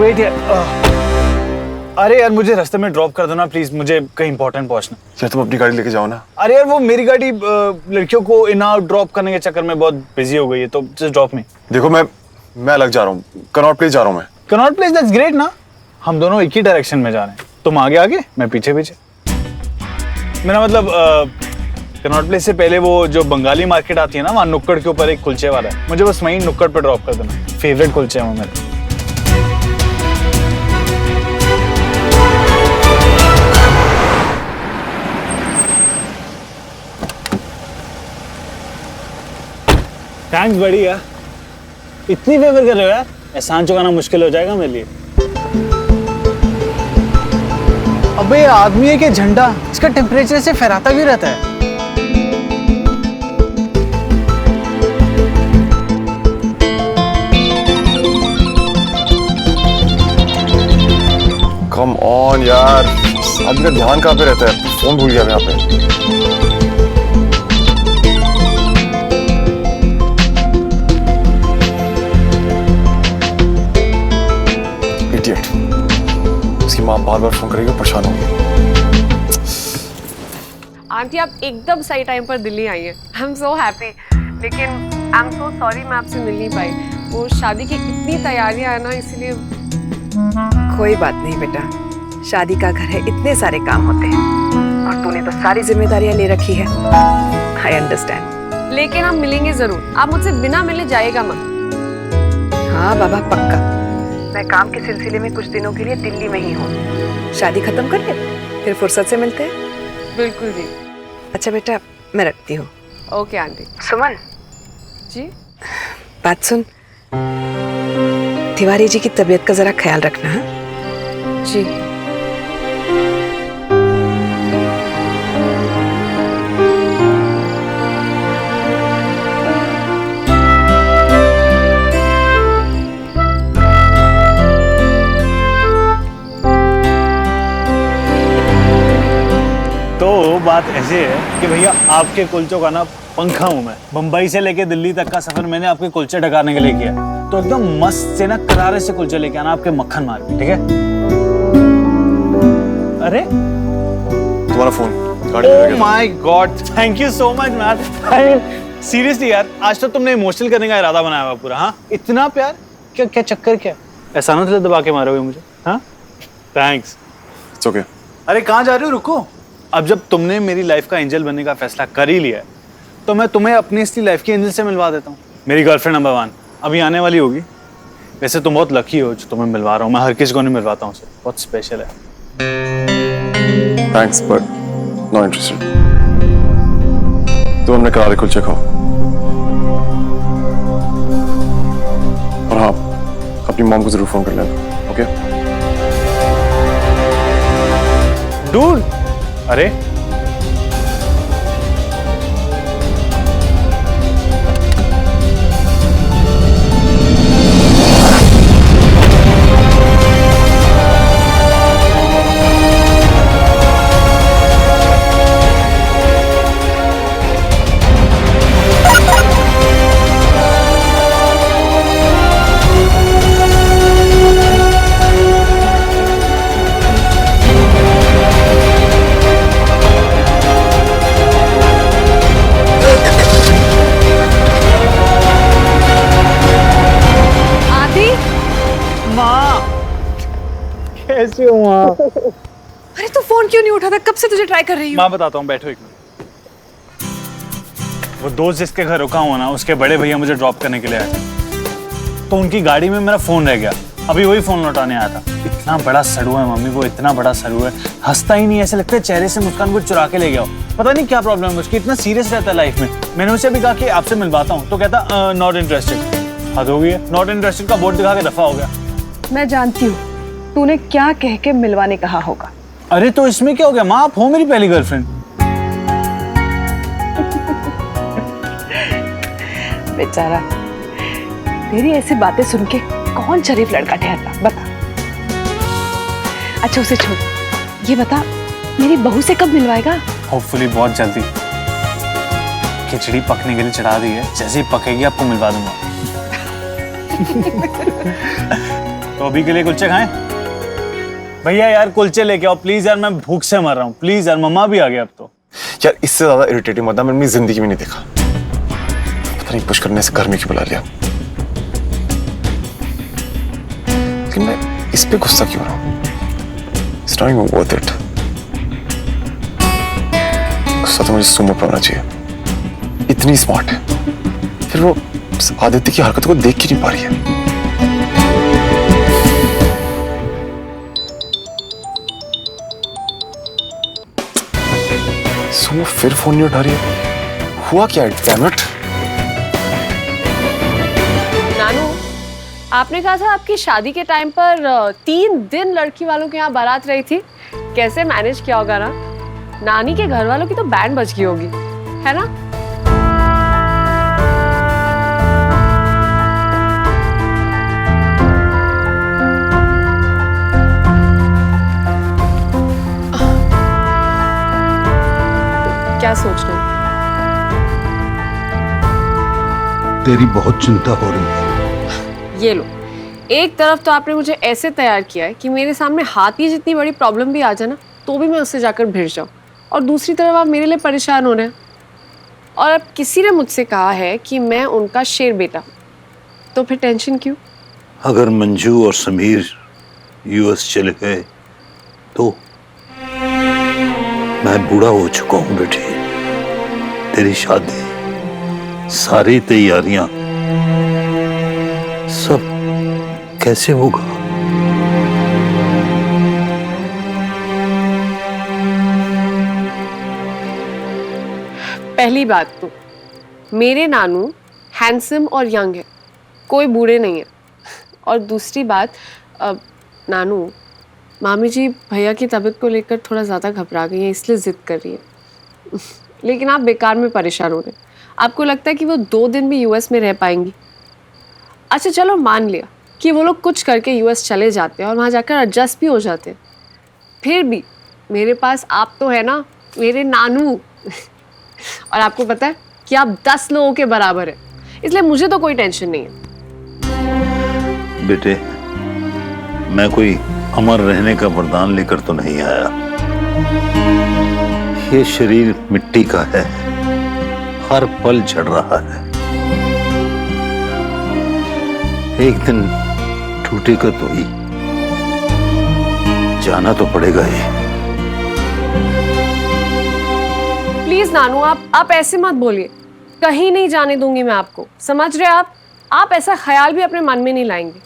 Wait यार। अरे यार मुझे रास्ते में ड्रॉप कर दो ना प्लीज, मुझे कहीं इंपॉर्टेंट पहुंचना। यार तुम अपनी गाड़ी लेके जाओ ना। अरे यार वो मेरी गाड़ी लड़कियों को इन आउट ड्रॉप करने के चक्कर में बहुत बिजी हो गई है, तो जस्ट ड्रॉप मी। देखो मैं अलग जा रहा हूँ, कनॉट प्लेस जा रहा हूँ मैं। कनॉट प्लेस, दैट्स ग्रेट ना। हम दोनों एक ही डायरेक्शन में जा रहे हैं, तुम आगे आगे मैं पीछे पीछे। मेरा मतलब कनॉट प्लेस से पहले वो जो बंगाली मार्केट आती है ना, वहाँ नुक्कड़ के ऊपर एक कुलचे वाला है, मुझे बस वहीं नुक्कड़ पे ड्रॉप कर देना। फेवरेट कुलचे हैं वो मेरे। थैंक्स बढ़िया, इतनी फेवर कर रहे हो यार, एहसान चुकाना मुश्किल हो जाएगा मेरे लिए। अबे आदमी है कि झंडा, इसका टेम्परेचर से फहराता भी रहता है। कम ऑन यार, आदमी का ध्यान कहाँ पे रहता है, फोन भूल गया मैं यहाँ पे। उसकी माँ बार बार फोन करेगी, परेशान होगी। आंटी आप एकदम सही टाइम पर दिल्ली आई हैं। आई एम सो हैप्पी, लेकिन आई एम सो सॉरी मैं आपसे मिल नहीं पाई। वो शादी की इतनी तैयारियां है ना, इसलिए। कोई बात नहीं बेटा, शादी का घर है, इतने सारे काम होते हैं और तूने तो सारी जिम्मेदारियां ले रखी है। I understand. लेकिन हम मिलेंगे जरूर, आप मुझसे बिना मिले जाइएगा मत। हाँ बाबा पक्का, मैं काम के सिलसिले में कुछ दिनों के लिए दिल्ली में ही हूँ। शादी खत्म कर ले, फिर फुर्सत से मिलते हैं। बिल्कुल जी। अच्छा बेटा मैं रखती हूँ। Okay aunty. सुमन जी बात सुन, तिवारी जी की तबीयत का जरा ख्याल रखना। हाँ जी। तो बात ऐसे है कि भैया आपके कुलचों का ना पंखा हूं मैं। बंबई से लेके दिल्ली तक का सफर मैंने आपके कुलचे ढकाने के लिए किया, तो एकदम मस्त से ना करारे से कुलचे लेके आना आपके मक्खन मार के, ठीक है? अरे तुम्हारा फोन गाड़ी में रह गया। Oh my God, thank you so much man. Seriously यार, आज तो तुमने इमोशनल करने का इरादा बनाया हुआ पूरा। हाँ इतना प्यार, क्या क्या चक्कर क्या? एहसानों से दबा के मारोगे मुझे? हाँ थैंक्स। It's okay. अरे कहाँ जा रहे हो, रुको। अब जब तुमने मेरी लाइफ का एंजल बनने का फैसला कर ही लिया है, तो मैं तुम्हें अपनी इसकी लाइफ की एंजल से मिलवा देता हूँ। मेरी गर्लफ्रेंड नंबर 1 अभी आने वाली होगी। वैसे तुम बहुत लकी हो जो तुम्हें मिलवा रहा हूँ, मैं हर किसी को नहीं मिलवाता हूँ, बहुत स्पेशल है। Thanks but not interested. तुम अपने करारे कुलचे खाओ, और हाँ अपनी मॉम को जरूर फोन कर लेना। Okay dude. अरे कैसे हो माँ? अरे तू फोन क्यों नहीं उठाता? कब से तुझे ट्राई कर रही हूँ। माँ बताता हूँ, बैठो एक मिनट। वो दोस्त जिसके घर रुका हुआ ना, उसके बड़े भैया मुझे ड्रॉप करने के लिए आए थे, तो उनकी गाड़ी में मेरा फोन रह गया। अभी वही फोन लौटाने आया था। इतना बड़ा सड़ुआ है मम्मी, वो इतना बड़ा सड़ुआ है, हंसता ही नहीं, ऐसे लगता है चेहरे से मुस्कान को चुरा के ले गया हो। पता नहीं क्या प्रॉब्लम है उसकी, इतना सीरियस रहता है लाइफ में। मैंने उसे भी कहा कि आपसे मिलवाता हूँ, तो कहता नॉट इंटरेस्टेड। हद हो गई है, नॉट इंटरेस्टेड का बोर्ड दिखा के दफा हो गया। मैं जानती हूँ तूने क्या कह के मिलवाने कहा होगा। अरे तो इसमें क्या हो गया माँ, आप हो मेरी पहली गर्लफ्रेंड। बेचारा, तेरी ऐसी बातें सुन के कौन शरीफ लड़का ठहरता, बता। अच्छा उसे छोड़, ये बता मेरी बहू से कब मिलवाएगा? होपफुली बहुत जल्दी। खिचड़ी पकने के लिए चढ़ा दी है, जैसे ही पकेगी आपको मिलवा दूंगा। तो अभी के लिए कुलचे खाएं? भैया यार कुलचे लेके आओ प्लीज यार, मैं भूख से मर रहा हूँ प्लीज यार। मम्मा भी आ गया अब तो। यार इससे ज्यादा इरिटेटिंग बंदा मैंने अपनी जिंदगी में नहीं देखा। पता नहीं पुश करने से घर में क्यों बुला लिया। लेकिन मैं इस पे गुस्सा क्यों रहा हूँ? It's not even worth it. गुस्सा तो मुझे सुमो पे होना चाहिए। इतनी स्मार्ट है, फिर वो आदित्य की हरकतों को देख ही नहीं पा रही है। सुमो फिर फोन नहीं उठा रही है। हुआ क्या है? Damn it. नानू, आपने कहा था आपकी शादी के टाइम पर 3 दिन लड़की वालों के यहाँ बारात रही थी। कैसे मैनेज किया होगा ना? नानी के घर वालों की तो बैंड बज गई होगी, है ना? क्या सोच रहे हो? तेरी बहुत चिंता हो रही है। ये लो, एक तरफ तो आपने मुझे ऐसे तैयार किया है कि मेरे सामने हाथी जितनी बड़ी प्रॉब्लम भी आ जाए ना तो भी मैं उससे जाकर भिड़ जाऊं, और दूसरी तरफ आप मेरे लिए परेशान हो रहे हैं। और अब किसी ने मुझसे कहा है कि मैं उनका शेर बेटा, तो फिर टेंशन क्यों? अगर मंजू और समीर यूएस चले गए तो मैं बूढ़ा हो चुका हूं बेटी। तेरी शादी, सारी तैयारियां, सब कैसे होगा? पहली बात तो मेरे नानू हैंडसम और यंग है, कोई बूढ़े नहीं है। और दूसरी बात, नानू, मामी जी भैया की तबीयत को लेकर थोड़ा ज़्यादा घबरा गई है, इसलिए ज़िद कर रही है। लेकिन आप बेकार में परेशान हो रहे हैं। आपको लगता है कि वो 2 दिन भी यूएस में रह पाएंगी? अच्छा चलो मान लिया कि वो लोग कुछ करके यूएस चले जाते हैं और वहाँ जाकर एडजस्ट भी हो जाते हैं, फिर भी मेरे पास आप तो है ना, मेरे नानू। और आपको पता है कि आप 10 लोगों के बराबर है, इसलिए मुझे तो कोई टेंशन नहीं है। बेटे, मैं कोई अमर रहने का वरदान लेकर तो नहीं आया। ये शरीर मिट्टी का है, हर पल झड़ रहा है। एक दिन टूटेगा तो ही, जाना तो पड़ेगा ही। प्लीज नानू, आप ऐसे मत बोलिए। कहीं नहीं जाने दूंगी मैं आपको, समझ रहे आप ऐसा ख्याल भी अपने मन में नहीं लाएंगे।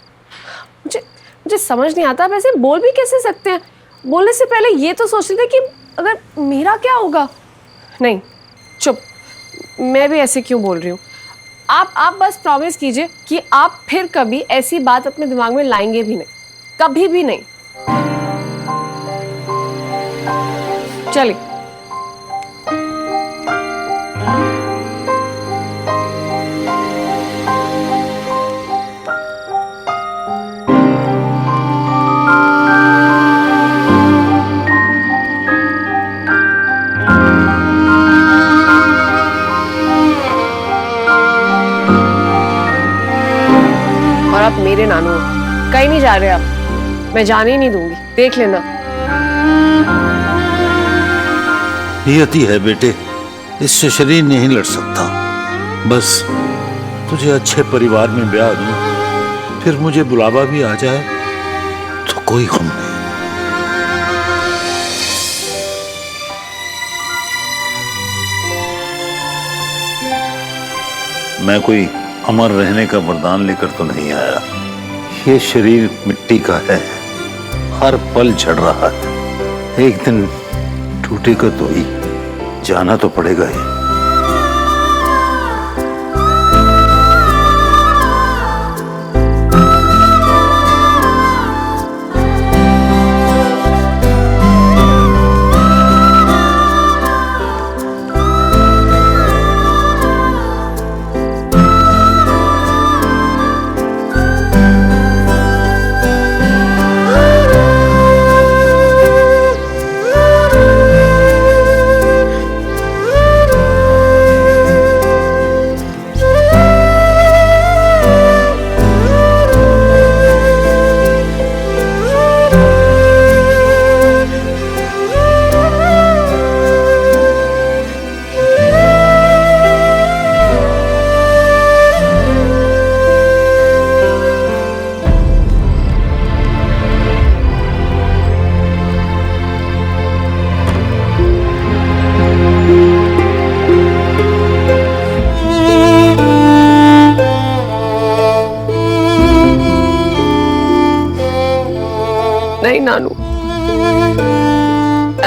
मुझे समझ नहीं आता आप ऐसे बोल भी कैसे सकते हैं। बोलने से पहले ये तो सोच रहे थे कि अगर मेरा क्या होगा। नहीं, चुप, मैं भी ऐसे क्यों बोल रही हूँ। आप बस प्रॉमिस कीजिए कि आप फिर कभी ऐसी बात अपने दिमाग में लाएंगे भी नहीं, कभी भी नहीं। चलिए। और आप मेरे नानू हो, कहीं नहीं जा रहे आप, मैं जाने ही नहीं दूंगी, देख लेना। नियति है बेटे, इससे शरीर नहीं लड़ सकता। बस तुझे अच्छे परिवार में ब्याह दूं, फिर मुझे बुलावा भी आ जाए तो कोई गम नहीं। मैं कोई अमर रहने का वरदान लेकर तो नहीं आया। ये शरीर मिट्टी का है, हर पल झड़ रहा है। एक दिन टूटेगा तो ही, जाना तो पड़ेगा ही।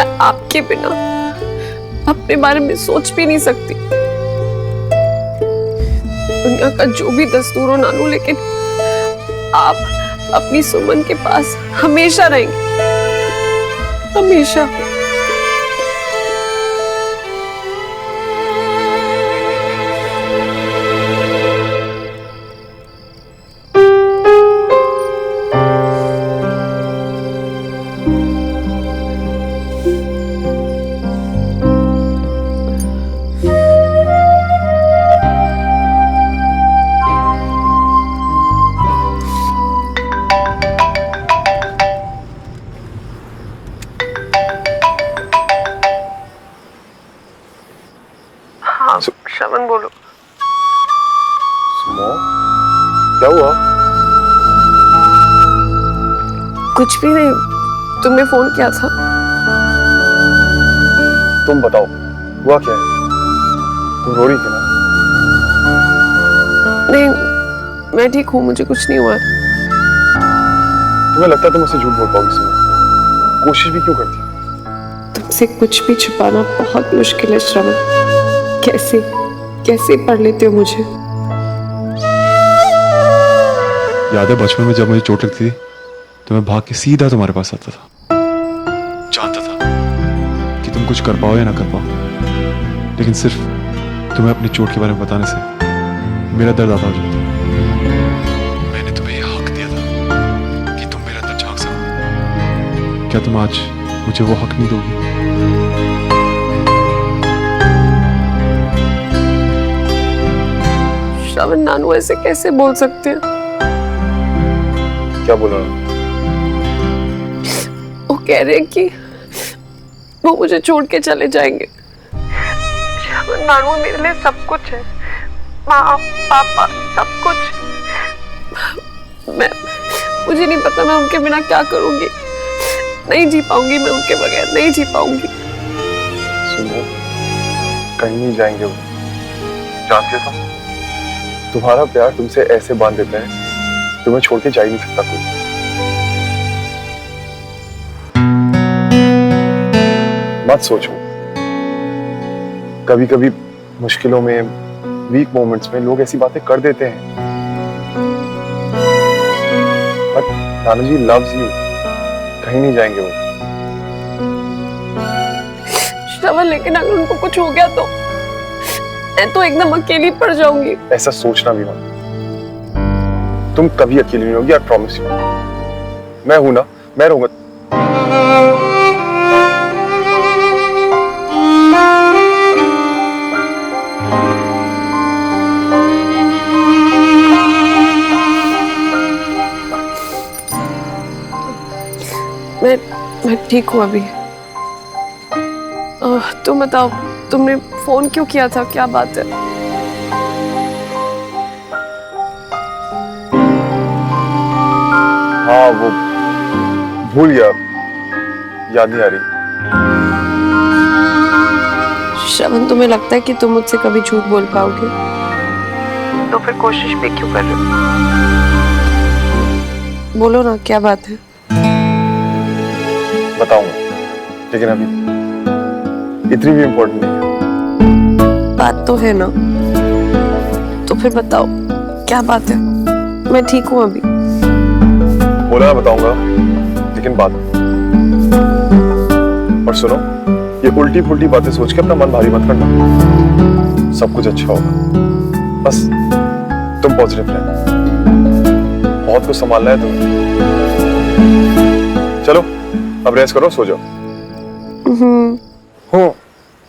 मैं आपके बिना अपने बारे में सोच भी नहीं सकती। दुनिया का जो भी दस्तूर हो नानू, लेकिन आप अपनी सुमन के पास हमेशा रहेंगे, हमेशा। हाँ श्रवण बोलो। सुनो, क्या हुआ? कुछ भी नहीं, तुमने फोन किया था। तुम बताओ, हुआ क्या है? तुम रो रही थी ना? नहीं, मैं ठीक हूँ, मुझे कुछ नहीं हुआ। तुम्हें लगता है तुम मुझसे झूठ बोल पाओगी? सुनो, कोशिश भी क्यों करती हो? तुमसे कुछ भी छुपाना बहुत मुश्किल है श्रवण। कैसे कैसे पढ़ लेते हो मुझे? याद है बचपन में जब मुझे चोट लगती थी तो मैं भाग के सीधा तुम्हारे पास आता था। जानता था कि तुम कुछ कर पाओ या ना कर पाओ, लेकिन सिर्फ तुम्हें अपनी चोट के बारे में बताने से मेरा दर्द आता हो जाता। मैंने तुम्हें यह हक दिया था कि तुम मेरे अंदर झांक सको। क्या तुम आज मुझे वो हक नहीं दोगी? श्रवण, नानू ऐसे कैसे बोल सकते हैं? क्या बोला? वो कह रहे हैं कि वो मुझे छोड़ के चले जाएंगे। श्रवण, नानू मेरे लिए सब कुछ है, माँ पापा सब कुछ। मुझे नहीं पता मैं उनके बिना क्या करूंगी। नहीं जी पाऊंगी मैं उनके बगैर, नहीं जी पाऊंगी। सुनो, कहीं नहीं जाएंगे वो। जानते हो, तुम्हारा प्यार तुमसे ऐसे बांध देता है, तुम्हें छोड़ के जा ही नहीं सकता कोई। मत सोचो, कभी कभी मुश्किलों में, वीक मोमेंट्स में लोग ऐसी बातें कर देते हैं, but Nanu ji loves you, कहीं नहीं जाएंगे वो। श्रवण, लेकिन अगर उनको कुछ हो गया तो मैं तो एकदम अकेली पड़ जाऊंगी। ऐसा सोचना भी मत, तुम कभी अकेली नहीं होगी, आई प्रॉमिस यू। मैं हूं ना, मैं रहूंगा। मैं ठीक हूँ अभी। तुम बताओ, तुमने फोन क्यों किया था, क्या बात है? हाँ, वो भूल गया, याद नहीं आ रही। श्रवण, तुम्हें लगता है कि तुम मुझसे कभी झूठ बोल पाओगे? तो फिर कोशिश भी क्यों कर रहे हो? बोलो ना, क्या बात है? बताऊंगा, लेकिन अभी इतनी भी इम्पोर्टेंट नहीं है। बात तो है ना, तो फिर बताओ क्या बात है? मैं ठीक हूँ अभी। बोला बताऊंगा, लेकिन बात। और सुनो, ये उल्टी पुल्टी बातें सोच के अपना मन भारी मत करना, सब कुछ अच्छा होगा। बस तुम पॉजिटिव रहना, बहुत कुछ संभालना है तुम्हें। चलो अब रेस्ट करो, सो जाओ।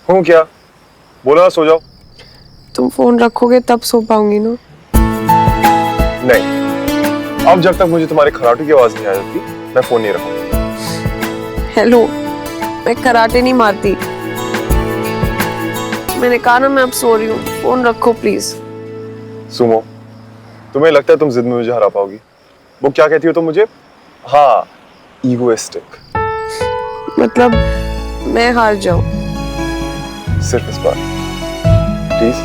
हूँ क्या? बोला सो जाओ। तुम फोन रखोगे तब सो पाऊंगी ना? नहीं, अब जब तक मुझे तुम्हारे खराटे की आवाज नहीं आ जाती, मैं फोन नहीं रखूंगा। हेलो, मैं कराटे नहीं मारती। मैंने कहा ना मैं अब सो रही हूँ, फोन रखो प्लीज। सुमो, तुम्हें लगता है तुम जिद में मुझे हरा पाओगी? वो क्या कहती हो तुम मुझे? हाँ, ईगोइस्टिक। मतलब मैं हार जाऊं? सिर्फ इस बार प्लीज।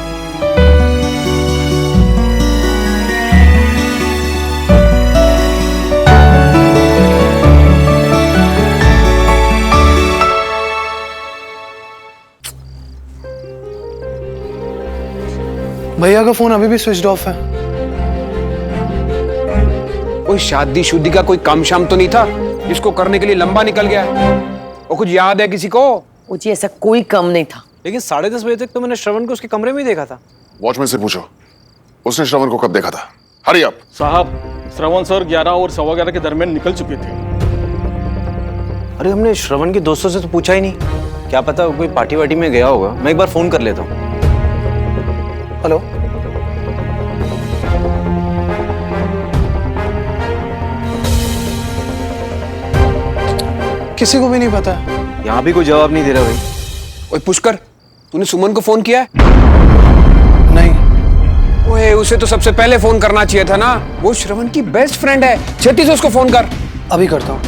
भैया का फोन अभी भी स्विच ऑफ है। कोई शादी शुदी का कोई काम शाम तो नहीं था जिसको करने के लिए लंबा निकल गया? वो कुछ याद है किसी को? मुझे ऐसा कोई कम नहीं था। लेकिन 10:30 बजे तक तो मैंने श्रवण को उसके कमरे में ही देखा था। वॉचमैन से पूछो उसने श्रवण को कब देखा था। Hurry up. साहब, श्रवण सर 11 और 11:15 के दरमियान निकल चुके थे। अरे हमने श्रवण के दोस्तों से तो पूछा ही नहीं, क्या पता कोई पार्टी वार्टी में गया होगा। मैं एक बार फोन कर लेता हूँ। हेलो, किसी को भी नहीं पता। यहाँ भी कोई जवाब नहीं दे रहा भाई। ओए पुष्कर, तूने सुमन को फोन किया है? नहीं। ओए उसे तो सबसे पहले फोन करना चाहिए था ना, वो श्रवण की बेस्ट फ्रेंड है। छेती से उसको फोन कर। अभी करता हूँ।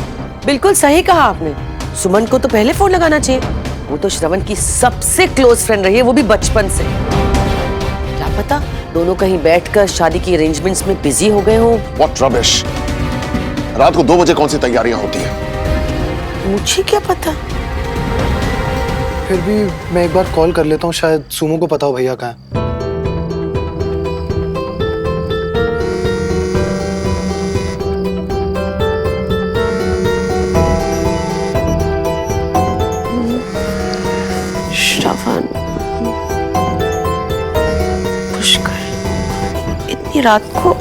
बिल्कुल सही कहा आपने, सुमन को तो पहले फोन लगाना चाहिए। वो तो श्रवण की सबसे क्लोज फ्रेंड रही है, वो भी बचपन से। क्या पता दोनों कहीं बैठकर शादी की अरेंजमेंट्स में बिजी हो गए हो। What rubbish. रात को 2 बजे कौन सी तैयारियां होती हैं? मुझे क्या पता। फिर भी मैं एक बार कॉल कर लेता हूँ, शायद सुमो को पता हो भैया कहाँ है। श्रवण, पुष्कर, इतनी रात को?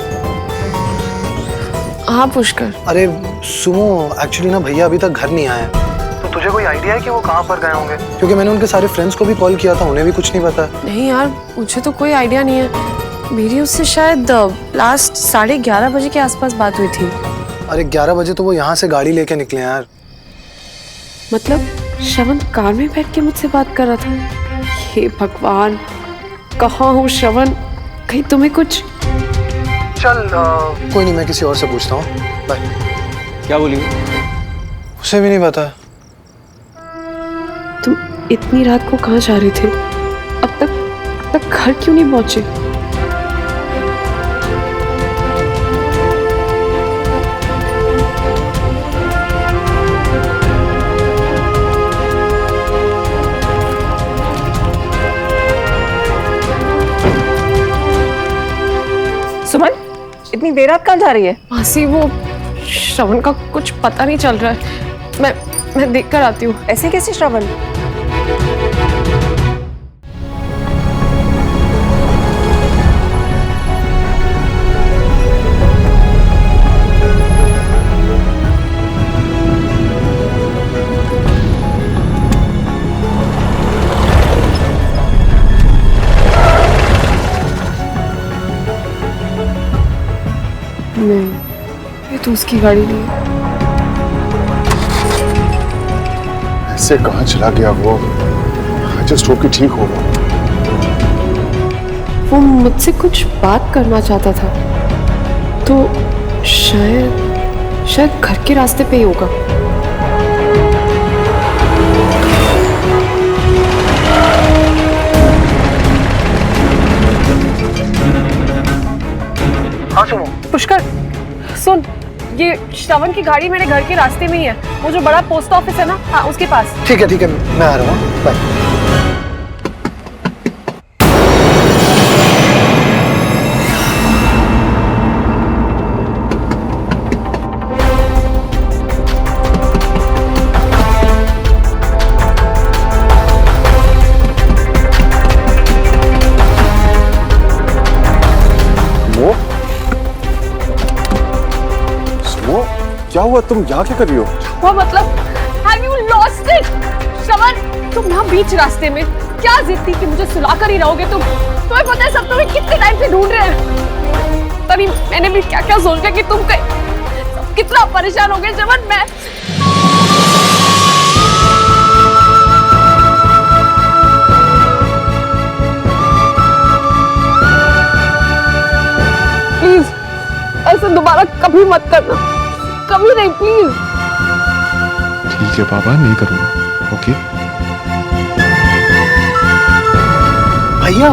हाँ पुष्कर। अरे सुमो, एक्चुअली ना भैया अभी तक घर नहीं आए। तो तुझे कोई आइडिया है कि वो कहाँ पर गए होंगे? क्योंकि मैंने उनके सारे फ्रेंड्स को भी कॉल किया था, उन्हें भी कुछ नहीं पता। नहीं यार, मुझे तो कोई आइडिया नहीं है। मेरी उससे शायद लास्ट 11:30 बजे के आसपास बात हुई थी। अरे 11 बजे तो वो यहाँ से गाड़ी लेके निकले यार। मतलब श्रवण कार में बैठ के मुझसे बात कर रहा था। हे भगवान, कहाँ हूँ श्रवण? कहीं तुम्हें कुछ? चल कोई नहीं, मैं किसी और से पूछता हूँ। बाय। क्या बोली? उसे भी नहीं पता। तुम इतनी रात को कहाँ जा रहे थे? अब तक घर क्यों नहीं पहुंचे? सुमन, इतनी देर रात कहाँ जा रही है? मासी, वो श्रवण का कुछ पता नहीं चल रहा है। मैं देख कर आती हूँ। ऐसे कैसे श्रवण? नहीं, ये तो उसकी गाड़ी नहीं है। ऐसे कहाँ चला गया वो? जस्ट होप कि ठीक होगा। वो मुझसे कुछ बात करना चाहता था, तो शायद घर के रास्ते पे ही होगा। हाँ सुमो। पुष्कर सुन, ये श्रवण की गाड़ी मेरे घर के रास्ते में ही है। वो जो बड़ा पोस्ट ऑफिस है ना, हाँ उसके पास। ठीक है, मैं आ रहा हूँ। बाय। क्या हुआ? तुम यहाँ क्या कर रही हो? वो मतलब, have you lost it? श्रवण, तुम यहाँ बीच रास्ते में क्या जिद थी कि मुझे सुला कर ही रहोगे तुम? तुम्हें पता है सब तुम्हें कितने टाइम से ढूंढ रहे हैं। तभी मैंने भी क्या क्या सोचा कि तुम कितना परेशान हो गए श्रवण। मैं प्लीज ऐसे दोबारा कभी मत करना, कभी नहीं, प्लीज। ठीक है पापा, नहीं करूँगा। ओके भैया